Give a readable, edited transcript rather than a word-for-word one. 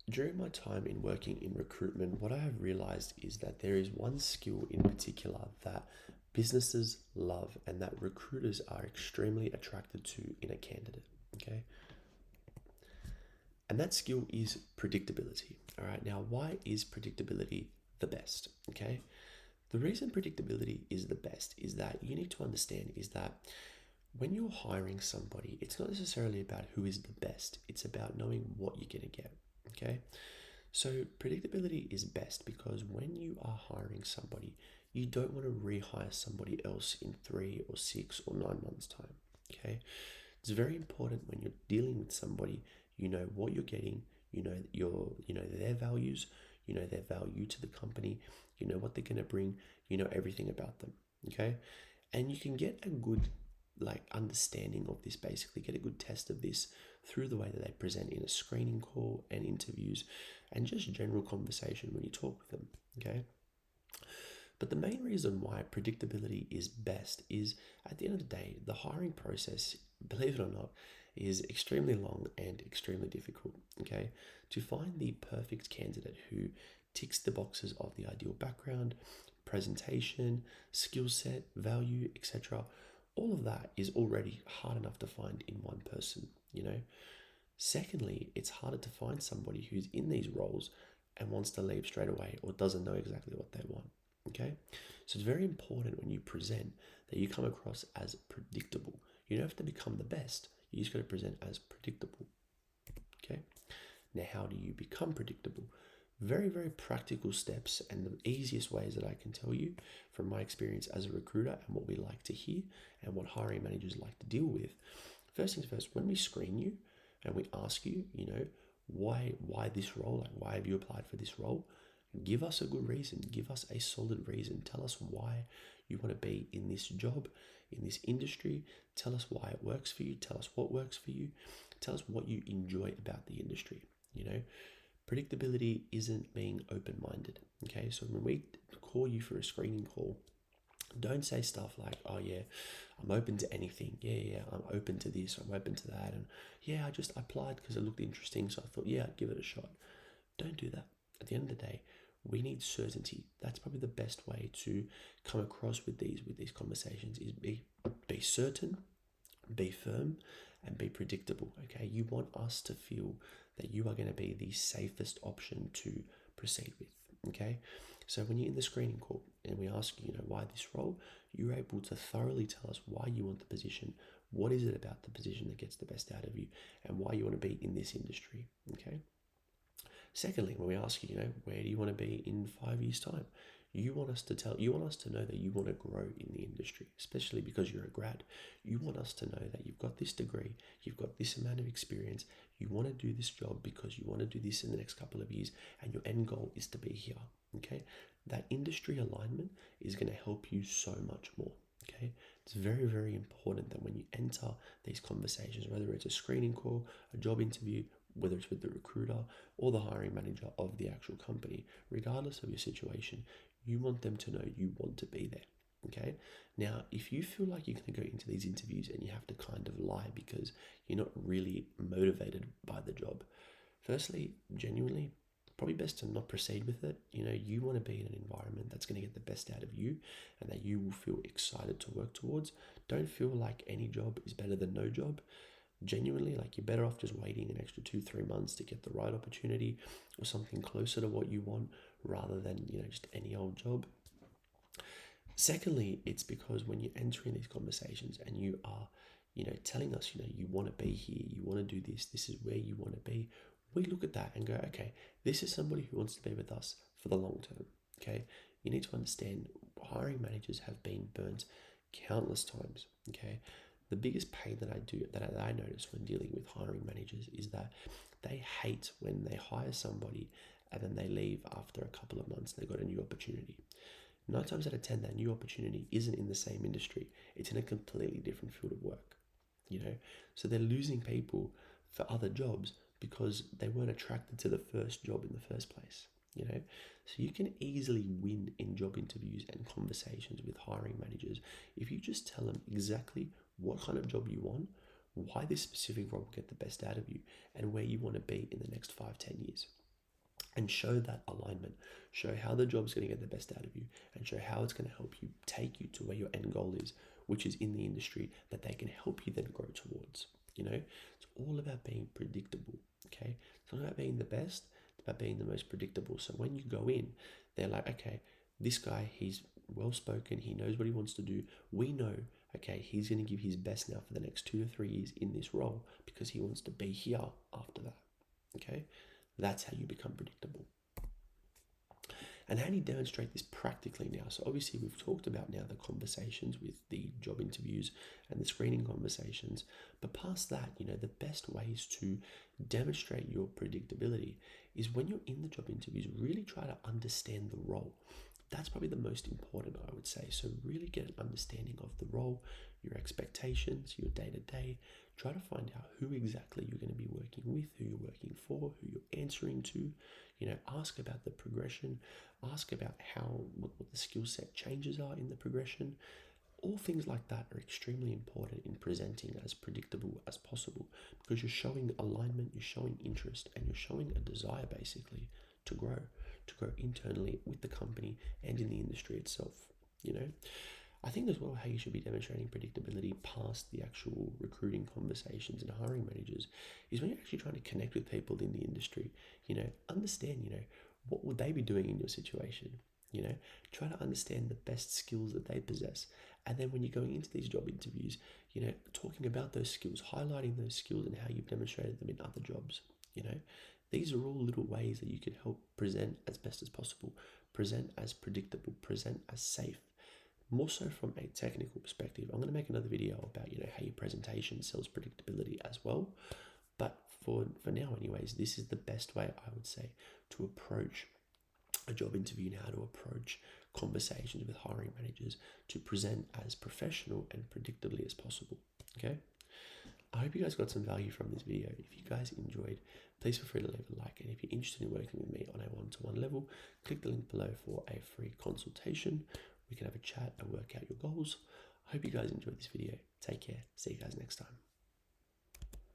During my time in working in recruitment, what I have realized is that there is one skill in particular that businesses love and that recruiters are extremely attracted to in a candidate. Okay. And that skill is predictability. All right. Now, why is predictability the best? Okay. The reason predictability is the best is that you need to understand is that when you're hiring somebody, it's not necessarily about who is the best, it's about knowing what you're going to get. Okay. So predictability is best because when you are hiring somebody, you don't want to rehire somebody else in 3 or 6 or 9 months' time. Okay. It's very important when you're dealing with somebody, you know what you're getting, you know their values, you know their value to the company, you know what they're gonna bring, you know everything about them. Okay. And you can get a good understanding of this, basically get a good test of this through the way that they present in a screening call and interviews and just general conversation when you talk with them. Okay. But the main reason why predictability is best is at the end of the day, the hiring process, believe it or not, is extremely long and extremely difficult. Okay. To find the perfect candidate who ticks the boxes of the ideal background, presentation, skill set, value, etc., all of that is already hard enough to find in one person, you know. Secondly, it's harder to find somebody who's in these roles and wants to leave straight away or doesn't know exactly what they want. Okay, so it's very important when you present that you come across as predictable. You don't have to become the best, you just got to present as predictable. Okay, now how do you become predictable? Very, very practical steps, and the easiest ways that I can tell you from my experience as a recruiter and what we like to hear and what hiring managers like to deal with. First things first, when we screen you and we ask you, you know, why this role? Like, why have you applied for this role? Give us a good reason. Give us a solid reason. Tell us why you want to be in this job, in this industry. Tell us why it works for you. Tell us what works for you. Tell us what you enjoy about the industry. You know, predictability isn't being open minded. Okay, so when we call you for a screening call, don't say stuff like, oh yeah, I'm open to anything. Yeah, I'm open to this, I'm open to that. And yeah, I just applied because it looked interesting. So I thought, yeah, I'd give it a shot. Don't do that. At the end of the day, we need certainty. That's probably the best way to come across with these conversations is be certain, be firm, and be predictable. Okay, you want us to feel that you are going to be the safest option to proceed with. Okay, so when you're in the screening call and we ask you, you know, why this role, you're able to thoroughly tell us why you want the position, what is it about the position that gets the best out of you, and why you want to be in this industry. Okay. Secondly, when we ask you, you know, where do you want to be in 5 years' time? You want us to know that you want to grow in the industry, especially because you're a grad. You want us to know that you've got this degree, you've got this amount of experience, you want to do this job because you want to do this in the next couple of years, and your end goal is to be here. Okay, that industry alignment is going to help you so much more. Okay, it's very, very important that when you enter these conversations, whether it's a screening call, a job interview, whether it's with the recruiter or the hiring manager of the actual company, regardless of your situation, you want them to know you want to be there. Okay. Now, if you feel like you're going to go into these interviews and you have to kind of lie because you're not really motivated by the job, firstly, genuinely, probably best to not proceed with it. You know, you want to be in an environment that's going to get the best out of you and that you will feel excited to work towards. Don't feel like any job is better than no job. Genuinely, like, you're better off just waiting an extra 2 3 months to get the right opportunity or something closer to what you want rather than, you know, just any old job. Secondly, it's because when you're entering these conversations and you are, you know, telling us, you know, you want to be here, you want to do this is where you want to be, we look at that and go, okay, this is somebody who wants to be with us for the long term. Okay, you need to understand hiring managers have been burnt countless times. Okay, the biggest pain that I notice when dealing with hiring managers is that they hate when they hire somebody and then they leave after a couple of months and they got a new opportunity. 9 times out of 10, that new opportunity isn't in the same industry, it's in a completely different field of work, you know? So they're losing people for other jobs because they weren't attracted to the first job in the first place, you know? So you can easily win in job interviews and conversations with hiring managers if you just tell them exactly what kind of job you want, why this specific role will get the best out of you, and where you want to be in the next 5, 10 years. and show that alignment, show how the job's going to get the best out of you, and show how it's going to help you take you to where your end goal is, which is in the industry that they can help you then grow towards. You know, it's all about being predictable. Okay, it's not about being the best, it's about being the most predictable. So when you go in, they're like, okay, this guy, he's well spoken, he knows what he wants to do. We know, okay, he's going to give his best now for the next 2 to 3 years in this role because he wants to be here after that. Okay, that's how you become predictable. And how do you demonstrate this practically now? So obviously we've talked about now the conversations with the job interviews and the screening conversations, but past that, you know, the best ways to demonstrate your predictability is when you're in the job interviews, really try to understand the role. That's probably the most important, I would say. So really get an understanding of the role, your expectations, your day-to-day. Try to find out who exactly you're going to be working with, who you're working for, who you're answering to. You know, ask about the progression, ask about what the skill set changes are in the progression. All things like that are extremely important in presenting as predictable as possible because you're showing alignment, you're showing interest, and you're showing a desire basically to grow internally with the company and in the industry itself. You know, I think as well how you should be demonstrating predictability past the actual recruiting conversations and hiring managers is when you're actually trying to connect with people in the industry. You know, understand, you know, what would they be doing in your situation? You know, try to understand the best skills that they possess. And then when you're going into these job interviews, you know, talking about those skills, highlighting those skills and how you've demonstrated them in other jobs. You know, these are all little ways that you can help present as best as possible, present as predictable, present as safe. More so from a technical perspective. I'm going to make another video about, you know, how your presentation sells predictability as well. But for now anyways, this is the best way I would say to approach a job interview and how to approach conversations with hiring managers to present as professional and predictably as possible. Okay, I hope you guys got some value from this video. If you guys enjoyed, please feel free to leave a like, and if you're interested in working with me on a one-to-one level, click the link below for a free consultation. We can have a chat and work out your goals. I hope you guys enjoyed this video. Take care. See you guys next time.